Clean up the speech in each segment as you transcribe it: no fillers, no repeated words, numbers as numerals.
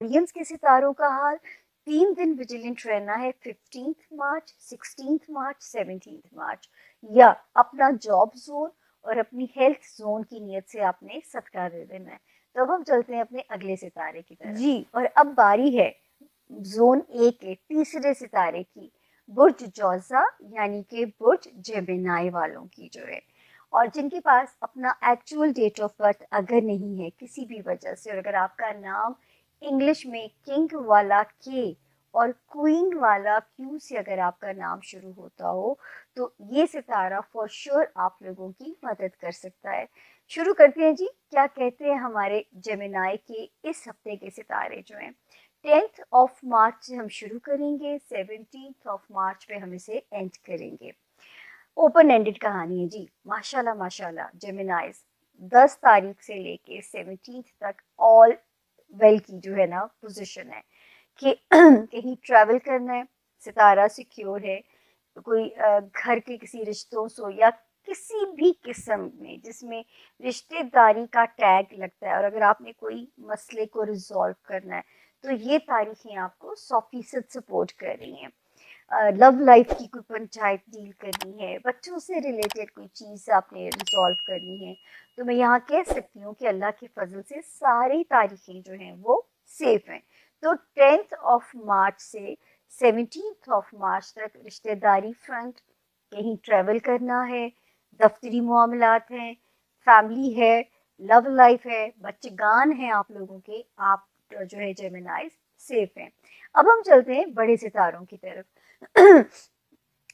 Guardians के सितारों का हाल, 3 दिन विजिलेंट रहना है, 15 मार्च, 16 मार्च, 17 मार्च, या अपना जॉब जोन और अपनी हेल्थ जोन की नीयत से आपने सदका दे देना है। तो अब हम चलते हैं अपने अगले सितारे की तरफ जी, और अब बारी है जोन ए के तीसरे सितारे की, बुर्ज जौजा यानी कि बुर्ज जेमिनाई वालों की जो है, और जिनके पास अपना एक्चुअल डेट ऑफ बर्थ अगर नहीं है किसी भी वजह से, और अगर आपका नाम इंग्लिश में किंग वाला के और क्वीन वाला क्यू से अगर आपका नाम शुरू होता हो, तो ये सितारा फॉर श्योर आप लोगों की मदद कर सकता है। शुरू करते हैं जी, क्या कहते हैं हमारे जेमिनाई के इस हफ्ते के सितारे जो हैं। 10th ऑफ मार्च से हम शुरू करेंगे, 17th ऑफ मार्च पे हम इसे एंड करेंगे। ओपन एंडेड कहानी है जी, माशाल्लाह माशाल्लाह। जेमिनाइज 10 तारीख से लेके 17th तक ऑल वेल की जो है ना पोजीशन है कि कहीं ट्रैवल करना है, सितारा सिक्योर है, कोई घर के किसी रिश्तों से या किसी भी किस्म में जिसमें रिश्तेदारी का टैग लगता है, और अगर आपने कोई मसले को रिजॉल्व करना है तो ये तारीखें आपको 100% सपोर्ट कर रही हैं। लव लाइफ की कोई पंचायत डील करनी है, बच्चों से रिलेटेड कोई चीज़ आपने रिजॉल्व करनी है, तो मैं यहाँ कह सकती हूँ कि अल्लाह के फजल से सारी तारीखें जो हैं वो सेफ हैं। तो 10th ऑफ मार्च से 17th ऑफ मार्च तक रिश्तेदारी फ्रंट, कहीं ट्रैवल करना है, दफ्तरी मामलात हैं, फैमिली है, लव लाइफ है, बच्चेगान हैं आप लोगों के, आप जो है जेमिनाइज सेफ हैं। अब हम चलते हैं बड़े सितारों की तरफ।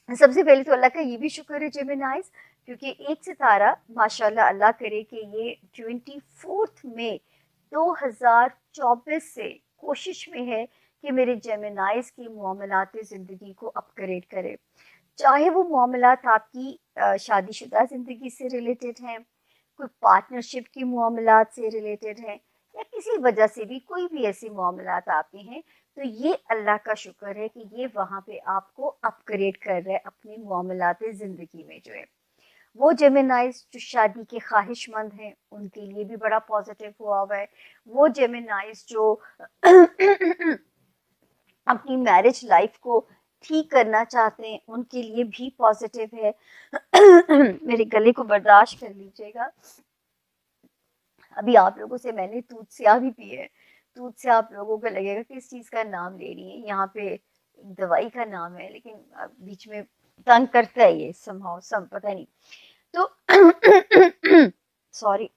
सबसे पहले तो अल्लाह का ये भी शुक्र है जेमिनाइज, क्योंकि एक सितारा माशाल्लाह अल्लाह करे कि ये 24 मई 2024 से कोशिश में है कि मेरे जेमिनाइज की मामलात ज़िंदगी को अपग्रेड करे, चाहे वो मामलात आपकी शादीशुदा ज़िंदगी से रिलेटेड हैं, कोई पार्टनरशिप की मामलात से रिलेटेड है, या किसी वजह से भी कोई भी ऐसी मामलात आते हैं, तो ये अल्लाह का शुक्र है कि ये वहाँ पे आपको अपग्रेड कर रहा है अपनी मामलात ज़िंदगी में जो है। वो जेमिनाइज जो शादी के ख्वाहिशमंद हैं उनके लिए भी बड़ा पॉजिटिव हुआ हुआ है। वो जेमिनाइज जो अपनी मैरिज लाइफ को ठीक करना चाहते हैं उनके लिए भी पॉजिटिव है। मेरे गले को बर्दाश्त कर लीजिएगा, अभी आप लोगों से मैंने दूध स्याह भी पी है। दूध से आप लोगों को लगेगा कि इस चीज़ का नाम ले रही है, यहाँ पे एक दवाई का नाम है, लेकिन बीच में तंग करता है ये समहाउ सम, पता नहीं। तो सॉरी।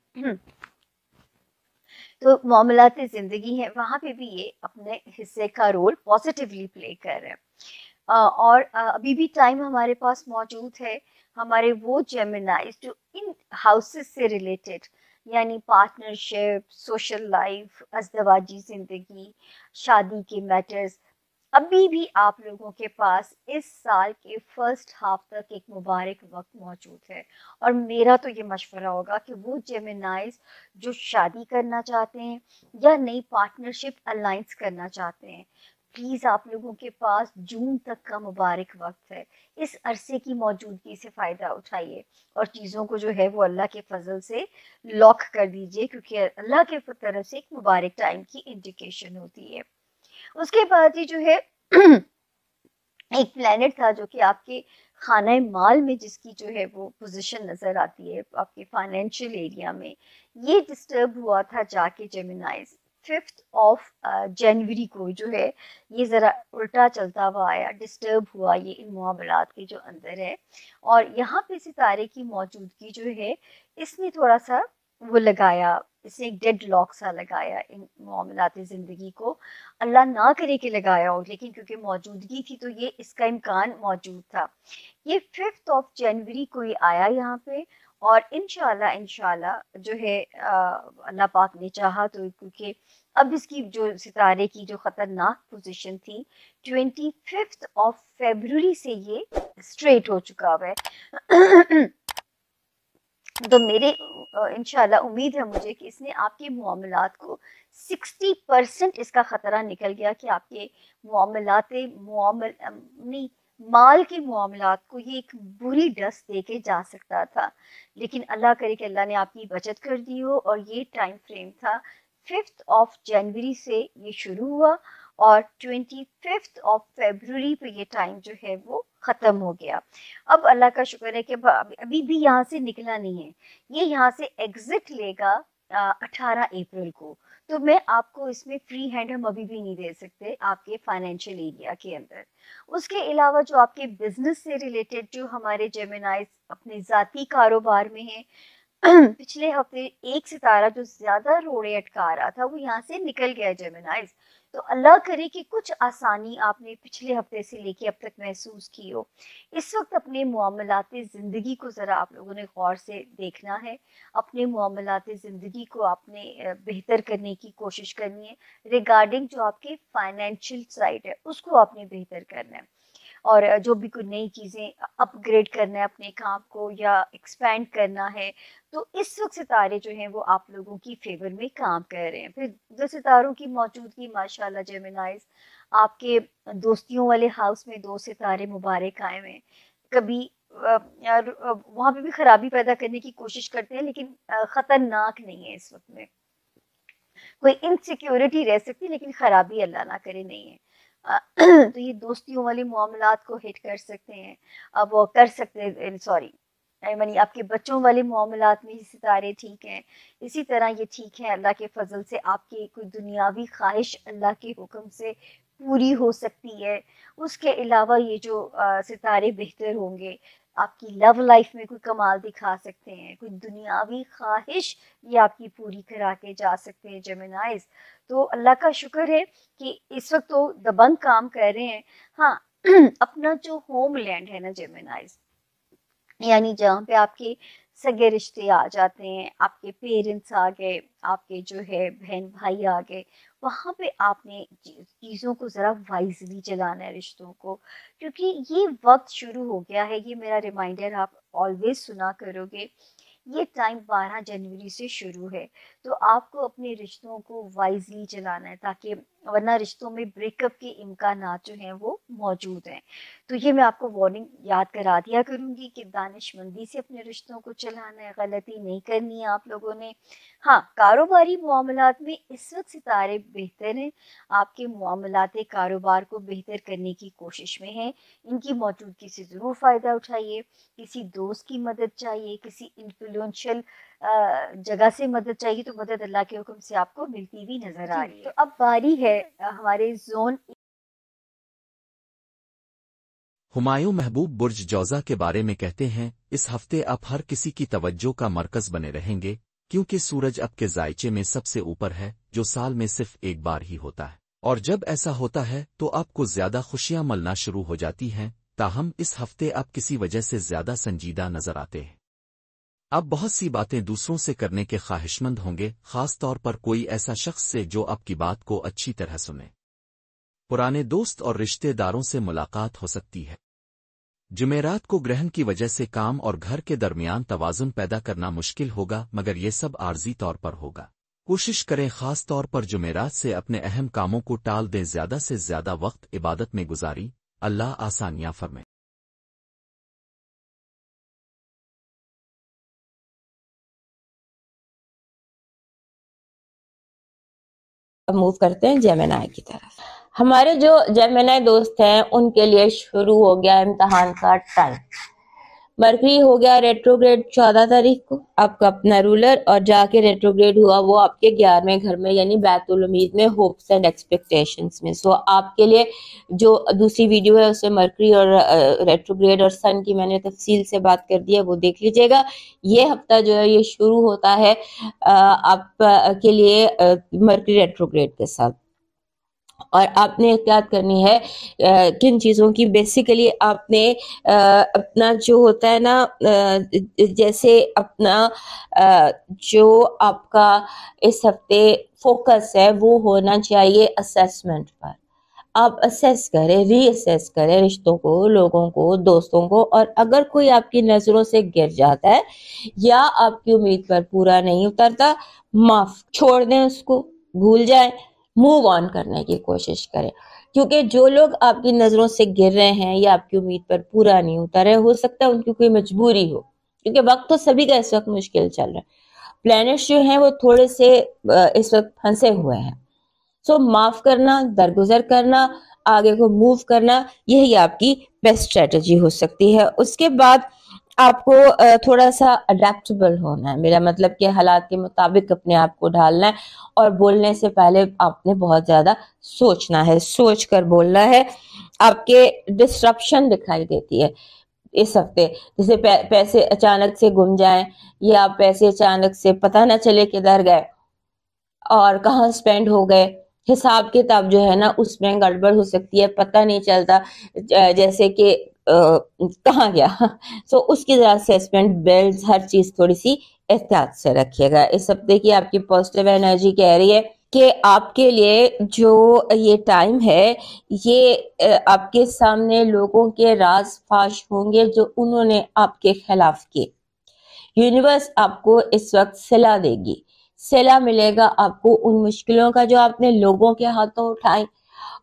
तो मामलात ज़िंदगी है, वहाँ पे भी ये अपने हिस्से का रोल पॉजिटिवली प्ले कर रहे हैं। और अभी भी टाइम हमारे पास मौजूद है। हमारे वो जेमिनाइज जो इन हाउसेस से रिलेटेड, यानी पार्टनरशिप, सोशल लाइफ, अज़दवाजी ज़िंदगी, शादी के मैटर्स, अभी भी आप लोगों के पास इस साल के फर्स्ट हाफ तक एक मुबारक वक्त मौजूद है। और मेरा तो ये मशवरा होगा कि वो जेमिनाइज जो शादी करना चाहते हैं या नई पार्टनरशिप अलाइंस करना चाहते हैं, प्लीज़ आप लोगों के पास जून तक का मुबारक वक्त है। इस अरसे की मौजूदगी से फ़ायदा उठाइए और चीज़ों को जो है वो अल्लाह के फजल से लॉक कर दीजिए, क्योंकि अल्लाह के तरफ से एक मुबारक टाइम की इंडिकेशन होती है। उसके बाद ही जो है एक प्लेनेट था जो कि आपके खाना माल में, जिसकी जो है वो पोजीशन नज़र आती है आपके फाइनेंशियल एरिया में, ये डिस्टर्ब हुआ था जाके जेमिनाइज 5th ऑफ जनवरी को जो है ये ज़रा उल्टा चलता हुआ आया, डिस्टर्ब हुआ ये इन मामलात के जो अंदर है। और यहाँ पे सितारे की मौजूदगी जो है इसने थोड़ा सा वो लगाया, इसने एक डेड लॉक सा लगाया इन मामलात ज़िंदगी को। अल्लाह ना करे कि लगाया हो, लेकिन क्योंकि मौजूदगी थी तो ये इसका इम्कान मौजूद था। ये 5th ऑफ जनवरी को ही आया यहाँ पे, और इंशाल्लाह जो है अल्लाह पाक ने चाहा तो, क्योंकि अब इसकी जो सितारे की जो ख़तरनाक पोजीशन थी 25th ऑफ फरवरी से ये स्ट्रेट हो चुका हुआ है। तो मेरे इंशाल्लाह उम्मीद है मुझे कि इसने आपके मामलात को 60% इसका ख़तरा निकल गया कि आपके माल के मामलात को ये एक बुरी डस दे के जा सकता था, लेकिन अल्लाह करे कि अल्लाह ने आपकी बचत कर दी हो। और ये टाइम फ्रेम था 5 से ये शुरू हुआ और 25 पे ये टाइम जो है वो ख़त्म हो गया। अब अल्लाह का शुक्र है कि अभी भी यहाँ से निकला नहीं है, ये यहाँ से एग्जिट लेगा 18 अप्रैल को। तो मैं आपको इसमें फ्री हैंड हम अभी भी नहीं दे सकते आपके फाइनेंशियल एरिया के अंदर। उसके अलावा जो आपके बिजनेस से रिलेटेड जो हमारे जेमिनाइज अपने ज़ाती कारोबार में हैं, पिछले हफ्ते एक सितारा जो ज्यादा रोड़े अटका रहा था वो यहाँ से निकल गया जेमिनाइज। तो अल्लाह करे कि कुछ आसानी आपने पिछले हफ्ते से लेके अब तक महसूस की हो। इस वक्त अपने मामलाते ज़िंदगी को ज़रा आप लोगों ने गौर से देखना है। अपने मामलाते ज़िंदगी को आपने बेहतर करने की कोशिश करनी है। रिगार्डिंग जो आपके फाइनेंशियल साइड है उसको आपने बेहतर करना है, और जो भी कोई नई चीज़ें अपग्रेड करना है अपने काम को या एक्सपेंड करना है, तो इस वक्त सितारे जो हैं वो आप लोगों की फेवर में काम कर रहे हैं। फिर दो सितारों की मौजूदगी माशाल्लाह जेमिनाइज, आपके दोस्तियों वाले हाउस में 2 सितारे मुबारक आए हुए हैं। कभी यार वहाँ पे भी खराबी पैदा करने की कोशिश करते हैं, लेकिन खतरनाक नहीं है इस वक्त में। कोई इनसिक्योरिटी रह सकती है लेकिन खराबी अल्लाह ना करे नहीं है। तो ये दोस्तियों वाले मामलात को हिट कर सकते हैं, अब वो कर सकते हैं, सॉरी यानी आपके बच्चों वाले मामलात में सितारे ठीक हैं। इसी तरह ये ठीक है, अल्लाह के फजल से आपकी कोई दुनियावी ख्वाहिश अल्लाह के हुक्म से पूरी हो सकती है। उसके अलावा ये जो सितारे बेहतर होंगे, आपकी लव लाइफ में कोई कमाल दिखा सकते हैं, कोई दुनियावी ख्वाहिश ये आपकी पूरी करा के जा सकते हैं जेमिनाइज। तो अल्लाह का शुक्र है कि इस वक्त तो दबंग काम कर रहे हैं। हाँ अपना जो होम लैंड है ना जेमिनाइज, यानी जहाँ पे आपके सगे रिश्ते आ जाते हैं, आपके पेरेंट्स आ गए, आपके जो है बहन भाई आ गए, वहाँ पे आपने चीज़ों को ज़रा वाइजली चलाना है रिश्तों को, क्योंकि ये वक्त शुरू हो गया है। ये मेरा रिमाइंडर आप ऑलवेज सुना करोगे। ये टाइम 12 जनवरी से शुरू है, तो आपको अपने रिश्तों को वाइजली चलाना है, ताकि वरना रिश्तों में ब्रेकअप के इम्कानात जो हैं वो मौजूद हैं। तो ये मैं आपको वार्निंग याद करा दिया करूँगी कि दानिशमंदी से अपने रिश्तों को चलाना है, गलती नहीं करनी है आप लोगों ने। हाँ, कारोबारी मामलात में इस वक्त सितारे बेहतर हैं, आपके मामलाते कारोबार को बेहतर करने की कोशिश में हैं। इनकी मौजूदगी से ज़रूर फ़ायदा उठाइए। किसी दोस्त की मदद चाहिए, किसी इन्फ्लुएंशियल जगह से मदद चाहिए, तो मदद अल्लाह के हुक्म से आपको मिलती भी नजर आ रही है। तो अब बारी है हमारे जोन। हुमायूं महबूब बुर्ज जौजा के बारे में कहते हैं, इस हफ्ते आप हर किसी की तवज्जो का मरकज बने रहेंगे, क्योंकि सूरज अब के जायचे में सबसे ऊपर है, जो साल में सिर्फ एक बार ही होता है। और जब ऐसा होता है तो आपको ज्यादा खुशियां मिलना शुरू हो जाती हैं। ताहम इस हफ्ते आप किसी वजह से ज्यादा संजीदा नजर आते हैं। आप बहुत सी बातें दूसरों से करने के ख्वाहिशमंद होंगे, खास तौर पर कोई ऐसा शख्स से जो आपकी बात को अच्छी तरह सुने। पुराने दोस्त और रिश्तेदारों से मुलाकात हो सकती है। जुमेरात को ग्रहण की वजह से काम और घर के दरमियान तवाज़ुन पैदा करना मुश्किल होगा, मगर ये सब आर्जी तौर पर होगा। कोशिश करें खास तौर पर जुमेरात से अपने अहम कामों को टाल दें, ज्यादा से ज्यादा वक्त इबादत में गुजारी। अल्लाह आसानियां फरमाए। मूव करते हैं जेमिनी की तरफ। हमारे जो जेमिनी दोस्त हैं उनके लिए शुरू हो गया इम्तिहान का टाइम। मरकरी हो गया रेट्रोग्रेड 14 तारीख को, आपका अपना रूलर, और जाके रेट्रोग्रेड हुआ वो आपके 11वें घर में यानी बैतुल उम्मीद में, होप्स एंड एक्सपेक्टेशंस में। सो आपके लिए जो दूसरी वीडियो है उससे मरकरी और रेट्रोग्रेड और सन की मैंने तफसील से बात कर दी है, वो देख लीजिएगा। ये हफ्ता जो है ये शुरू होता है आप के लिए मरकरी रेट्रोग्रेड के साथ, और आपने एहतियात करनी है किन चीज़ों की। बेसिकली आपने अपना जो होता है ना, जैसे अपना जो आपका इस हफ्ते फोकस है वो होना चाहिए असेसमेंट पर। आप असेस करें, रीअसेस करें रिश्तों को, लोगों को, दोस्तों को, और अगर कोई आपकी नज़रों से गिर जाता है या आपकी उम्मीद पर पूरा नहीं उतरता, माफ छोड़ दें उसको, भूल जाएं, मूव ऑन करने की कोशिश करें। क्योंकि जो लोग आपकी नजरों से गिर रहे हैं या आपकी उम्मीद पर पूरा नहीं उतर रहे, हो सकता है उनकी कोई मजबूरी हो, क्योंकि वक्त तो सभी का इस वक्त मुश्किल चल रहा है। प्लैनेट्स जो हैं वो थोड़े से इस वक्त फंसे हुए हैं। सो माफ करना, दरगुजर करना, आगे को मूव करना, यही आपकी बेस्ट स्ट्रेटजी हो सकती है। उसके बाद आपको थोड़ा सा अडेप्टेबल होना है, मेरा मतलब कि हालात के मुताबिक अपने आप को ढालना है, और बोलने से पहले आपने बहुत ज्यादा सोचना है, सोच कर बोलना है। आपके डिस्ट्रप्शन दिखाई देती है इस हफ्ते, जैसे पैसे अचानक से गुम जाएं, या पैसे अचानक से पता ना चले किधर गए और कहाँ स्पेंड हो गए। हिसाब किताब जो है ना उसमें गड़बड़ हो सकती है, पता नहीं चलता जैसे कि कहाँ गया। सो उसकी जरा असेसमेंट, बिल्स, हर चीज थोड़ी सी एहतियात से रखिएगा। इस हफ्ते की आपकी पॉजिटिव एनर्जी कह रही है कि आपके लिए जो ये टाइम है, ये आपके सामने लोगों के राज फाश होंगे जो उन्होंने आपके खिलाफ किए। यूनिवर्स आपको इस वक्त सिला देगी, सिला मिलेगा आपको उन मुश्किलों का जो आपने लोगों के हाथों उठाई,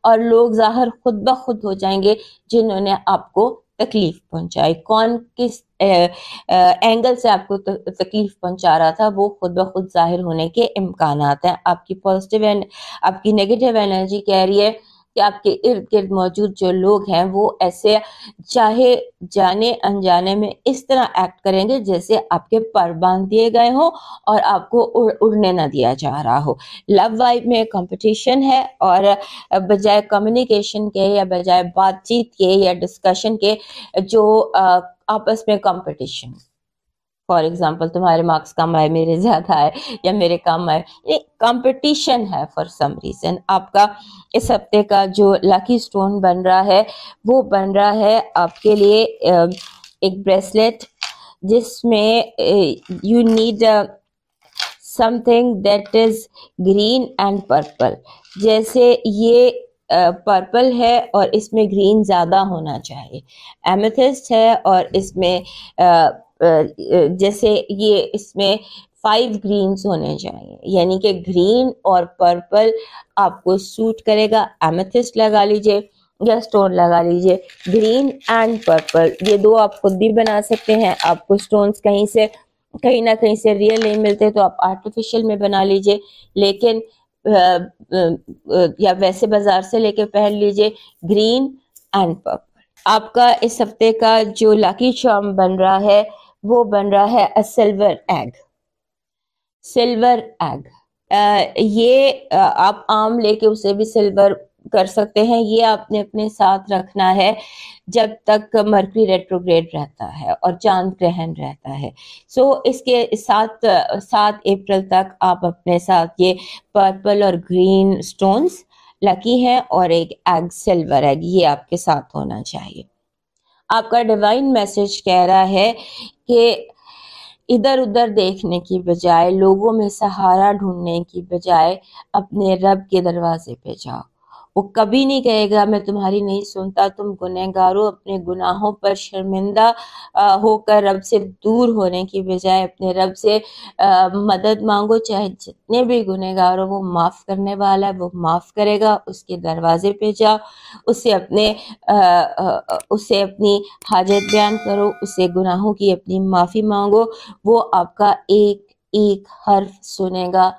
और लोग ज़ाहिर खुद ब खुद हो जाएंगे जिन्होंने आपको तकलीफ पहुंचाई। कौन किस एंगल से आपको तकलीफ पहुंचा रहा था, वो खुद ब खुद जाहिर होने के इम्कानात हैं। आपकी पॉजिटिव आपकी नेगेटिव एनर्जी कह रही है कि आपके इर्द गिर्द मौजूद जो लोग हैं वो ऐसे चाहे जाने अनजाने में इस तरह एक्ट करेंगे जैसे आपके पर बांध दिए गए हो और आपको उड़ने ना दिया जा रहा हो। लव वाइब में कंपटीशन है, और बजाय कम्युनिकेशन के या बजाय बातचीत के या डिस्कशन के जो आपस में कंपटीशन, फॉर एग्जाम्पल तुम्हारे मार्क्स कम आए, मेरे ज्यादा आए, या मेरे कम आए, ये कंपटीशन है फॉर सम रीजन। आपका इस हफ्ते का जो लकी स्टोन बन रहा है वो बन रहा है आपके लिए एक ब्रेसलेट, जिसमें you need something that is green and purple. जैसे ये पर्पल है और इसमें ग्रीन ज्यादा होना चाहिए, एमेथिस्ट है और इसमें जैसे ये इसमें 5 ग्रीन्स होने चाहिए, यानी कि ग्रीन और पर्पल आपको सूट करेगा। एमेथिस्ट लगा लीजिए या स्टोन लगा लीजिए, ग्रीन एंड पर्पल, ये दो आप खुद भी बना सकते हैं। आपको स्टोन्स कहीं ना कहीं से रियल नहीं मिलते तो आप आर्टिफिशियल में बना लीजिए, लेकिन या वैसे बाजार से लेके पहन लीजिए, ग्रीन एंड पर्पल। आपका इस हफ्ते का जो लकी चार्म बन रहा है वो बन रहा है अ सिल्वर एग। सिल्वर एग, ये आप आम लेके उसे भी सिल्वर कर सकते हैं। ये आपने अपने साथ रखना है जब तक मरकरी रेट्रोग्रेड रहता है और चांद ग्रहण रहता है। सो इसके 7 अप्रैल तक आप अपने साथ ये पर्पल और ग्रीन स्टोन्स लकी हैं, और एक एग, सिल्वर एग, ये आपके साथ होना चाहिए। आपका डिवाइन मैसेज कह रहा है कि इधर उधर देखने की बजाय, लोगों में सहारा ढूंढने की बजाय अपने रब के दरवाजे पे जाओ। वो कभी नहीं कहेगा मैं तुम्हारी नहीं सुनता, तुम गुनहगार हो। अपने गुनाहों पर शर्मिंदा होकर रब से दूर होने की बजाय अपने रब से मदद मांगो। चाहे जितने भी गुनहगार हो, वो माफ करने वाला है, वो माफ करेगा। उसके दरवाजे पे जाओ, उससे अपनी हाजत बयान करो, उससे गुनाहों की अपनी माफी मांगो। वो आपका एक एक हर्फ सुनेगा,